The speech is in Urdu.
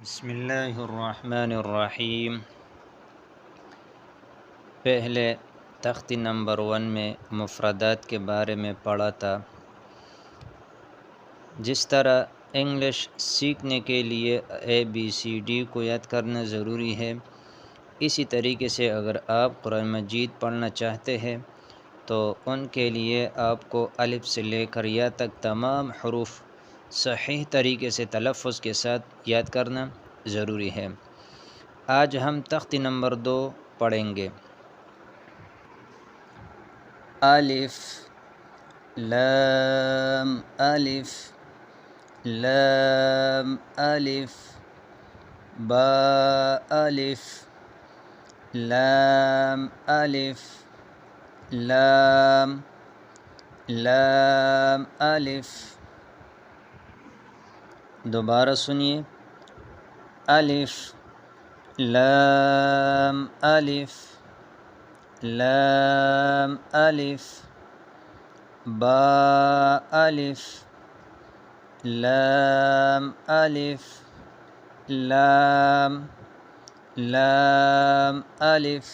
بسم اللہ الرحمن الرحیم۔ پہلے تختی نمبر 1 میں مفردات کے بارے میں پڑھا تھا۔ جس طرح انگلش سیکھنے کے لیے ABCD کو یاد کرنا ضروری ہے، اسی طریقے سے اگر آپ قرآن مجید پڑھنا چاہتے ہیں تو ان کے لیے آپ کو الف سے لے کر یا تک تمام حروف صحیح طریقے سے تلفظ کے ساتھ یاد کرنا ضروری ہے۔ آج ہم تختی نمبر 2 پڑھیں گے۔ الف لام الف لام الف با الف لام الف لام لام الف۔ دوبارہ سنیے، الف لام الف لام الف با الف لام الف لام لام الف۔